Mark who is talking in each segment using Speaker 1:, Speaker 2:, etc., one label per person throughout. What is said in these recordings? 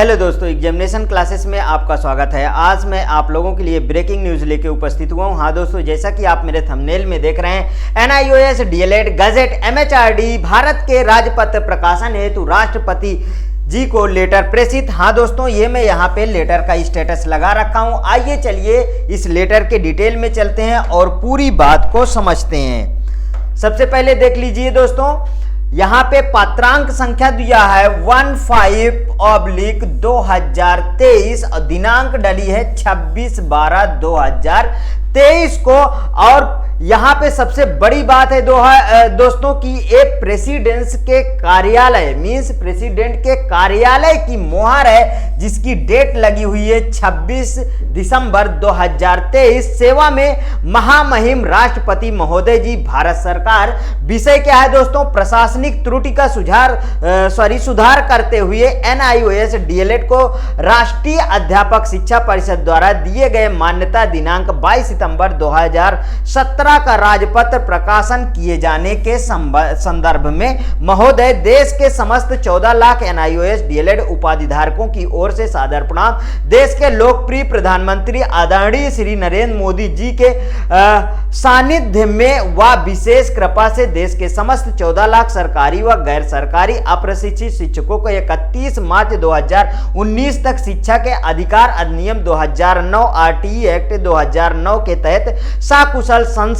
Speaker 1: Hello दोस्तों, examination classes में आपका स्वागत है। आज मैं आप लोगों के लिए ब्रेकिंग न्यूज़ लेके उपस्थित हुआ हूँ। हाँ दोस्तों, जैसा कि आप मेरे थंबनेल में देख रहे हैं, NIOS, DLED, gazette, MHRD Bharat के राजपत्र प्रकाशन हेतु राष्ट्रपति जी को लेटर प्रेषित। हाँ दोस्तों, ये मैं यहाँ पे लेटर का स्टेटस लगा रखा हूँ। आइए चलिए इस लेटर के डिटेल में चलते हैं और पूरी बात को समझते हैं। सबसे पहले देख लीजिए दोस्तों, यहाँ पे पात्रांक संख्या दिया है 15/2023 और दिनांक डली है 26/12/2023 को। और यहाँ पे सबसे बड़ी बात है दोस्तों कि एक प्रेसिडेंट के कार्यालय मींस प्रेसिडेंट के कार्यालय की मोहर है, जिसकी डेट लगी हुई है 26 दिसंबर 2023। सेवा में महामहिम राष्ट्रपति महोदय जी, भारत सरकार। विषय क्या है दोस्तों? प्रशासनिक त्रुटि का सुधार करते हुए NIOS DLED को राष्ट्रीय अध्यापक शिक्षा परिषद द्वारा दिए गए मान्यता दिनांक 22 सितंबर 2017 का राजपत्र प्रकाशन किए जाने के संदर्भ में महोदय, देश के समस्त 14 लाख NIOS DLED उपाधि धारकों की ओर से सादर प्रणाम। देश के लोकप्रिय प्रधानमंत्री आदरणीय श्री नरेंद्र मोदी जी के सानिध्य में व विशेष कृपा से देश के समस्त 14 लाख सरकारी व गैर सरकारी अप्रशिक्षित शिक्षकों को 31 मार्च 2019 तक शिक्षा के अधिकार अधिनियम 2009 RTE एक्ट 2009 के तहत सकुशल संसद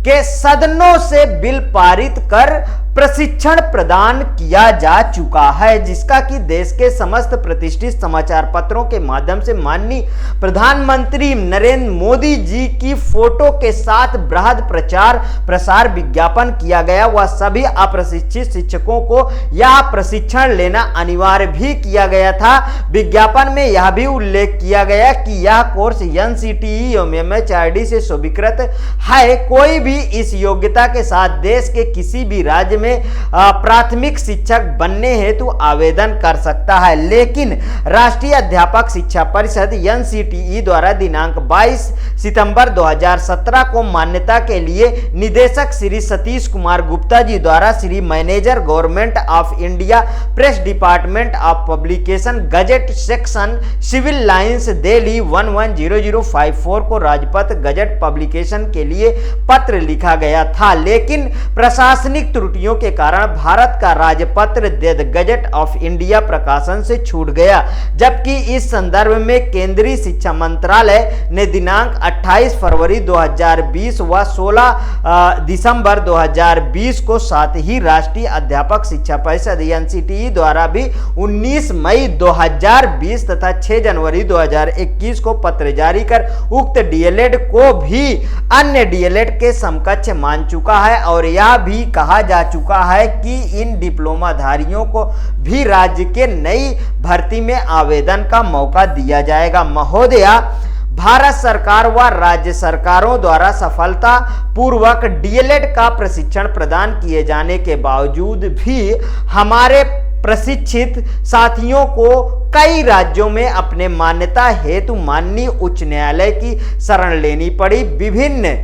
Speaker 1: के सदनों से बिल पारित कर प्रशिक्षण प्रदान किया जा चुका है, जिसका कि देश के समस्त प्रतिष्ठित समाचार पत्रों के माध्यम से माननीय प्रधानमंत्री नरेंद्र मोदी जी की फोटो के साथ बृहद प्रचार प्रसार विज्ञापन किया गया। वह सभी अप्रशिक्षित शिक्षकों को यह प्रशिक्षण लेना अनिवार्य भी किया गया था। विज्ञापन में यह भी उल्लेख किया गया कि यह कोर्स NCTE एवं MHRD से स्वीकृत है। कोई भी इस योग्यता के साथ देश के किसी भी राज्य में प्राथमिक शिक्षक बनने हेतु आवेदन कर सकता है, लेकिन राष्ट्रीय अध्यापक शिक्षा परिषद NCTE द्वारा दिनांक 22 सितंबर 2017 को मान्यता के लिए निदेशक श्री सतीश कुमार गुप्ता जी द्वारा Shri manager government of India press department of publication gazette section Civil Lines Delhi 110054 को राजपत्र गजेट पब्लिकेशन के लिए पत्र लिखा गया था, लेकिन प्रशासनिक त्रुटियों के कारण भारत का राजपत्र द गजेट ऑफ इंडिया प्रकाशन से छूट गया। जबकि इस संदर्भ में केंद्रीय शिक्षा मंत्रालय ने दिनांक 28 फरवरी 2020 व 16 दिसंबर 2020 को, साथ ही राष्ट्रीय अध्यापक शिक्षा परिषद NCTE द्वारा भी 19 मई 2020 तथा 6 जनवरी 2021 को पत्र जारी कर उक्त DLED को भी अन्य DLED के समकक्ष मान चुका है और यह भी कहा जा चुका है कि इन डिप्लोमाधारियों को भी राज्य के नई भर्ती में आवेदन का मौका दिया जाएगा। महोदया, भारत सरकार व राज्य सरकारों द्वारा सफलता पूर्वक DLED का प्रशिक्षण प्रदान किए जाने के बावजूद भी हमारे प्रशिक्षित साथियों को कई राज्यों में अपने मान्यता हेतु माननीय उच्च न्यायालय की शरण लेनी पड़ी। विभिन्न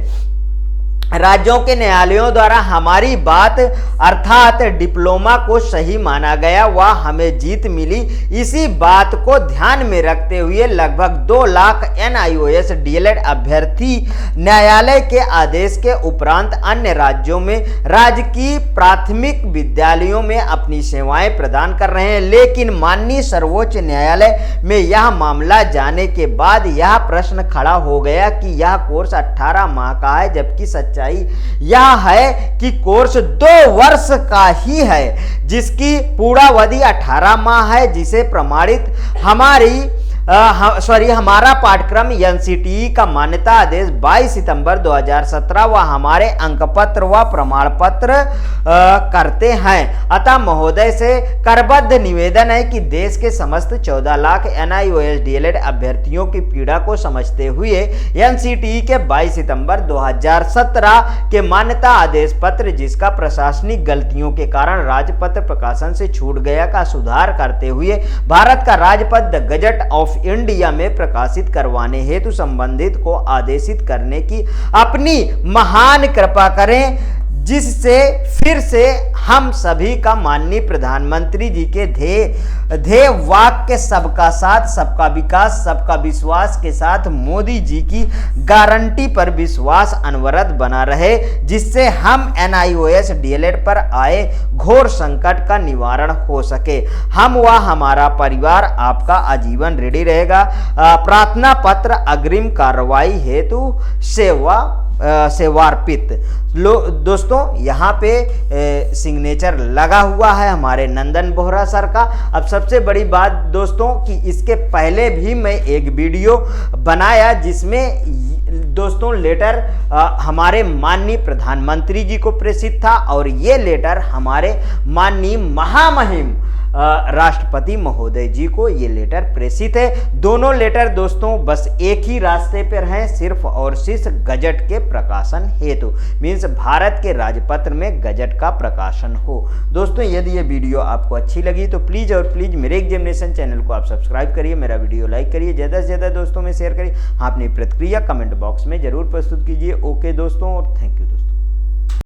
Speaker 1: राज्यों के न्यायालयों द्वारा हमारी बात अर्थात डिप्लोमा को सही माना गया व हमें जीत मिली। इसी बात को ध्यान में रखते हुए लगभग 2 लाख NIOS DLED अभ्यर्थी न्यायालय के आदेश के उपरांत अन्य राज्यों में राजकीय प्राथमिक विद्यालयों में अपनी सेवाएं प्रदान कर रहे हैं, लेकिन माननीय सर्वोच्च न्यायालय में यह मामला जाने के बाद यह प्रश्न खड़ा हो गया कि यह कोर्स 18 माह का है, जबकि सच्चाई यह है कि कोर्स 2 वर्ष का ही है, जिसकी पूर्णावधि 18 माह है, जिसे प्रमाणित हमारा पाठ्यक्रम NCTE का मान्यता आदेश 22 सितंबर 2017 व हमारे अंकपत्र व प्रमाण पत्र करते हैं। अतः महोदय से करबद्ध निवेदन है कि देश के समस्त 14 लाख NIOS DLED अभ्यर्थियों की पीड़ा को समझते हुए NCTE के 22 सितंबर 2017 के मान्यता आदेश पत्र, जिसका प्रशासनिक गलतियों के कारण राजपत्र प्रकाशन से छूट गया, का सुधार करते हुए भारत का राजपत्र गजेट ऑफ इंडिया में प्रकाशित करवाने हेतु संबंधित को आदेशित करने की अपनी महान कृपा करें। जिससे फिर से हम सभी का माननीय प्रधानमंत्री जी के ध्येय वाक्य सबका साथ सबका विकास सबका विश्वास के साथ मोदी जी की गारंटी पर विश्वास अनवरत बना रहे, जिससे हम NIOS DLED पर आए घोर संकट का निवारण हो सके। हम व हमारा परिवार आपका आजीवन रेडी रहेगा। प्रार्थना पत्र अग्रिम कार्रवाई हेतु सेवार्पित। दोस्तों यहाँ पे सिग्नेचर लगा हुआ है हमारे नंदन बोहरा सर का। अब सबसे बड़ी बात दोस्तों कि इसके पहले भी मैं एक वीडियो बनाया जिसमें दोस्तों लेटर हमारे माननीय प्रधानमंत्री जी को प्रेषित था और ये लेटर हमारे माननीय महामहिम राष्ट्रपति महोदय जी को ये लेटर प्रेषित है। दोनों लेटर दोस्तों बस एक ही रास्ते पर हैं, सिर्फ और सिर्फ गजट के प्रकाशन हेतु, मीन्स भारत के राजपत्र में गजट का प्रकाशन हो। दोस्तों यदि ये वीडियो आपको अच्छी लगी तो प्लीज़ और प्लीज़ मेरे एग्जामिनेशन चैनल को आप सब्सक्राइब करिए, मेरा वीडियो लाइक करिए, ज़्यादा से ज़्यादा दोस्तों में शेयर करिए। हाँ, अपनी प्रतिक्रिया कमेंट बॉक्स में जरूर प्रस्तुत कीजिए। ओके दोस्तों और थैंक यू दोस्तों।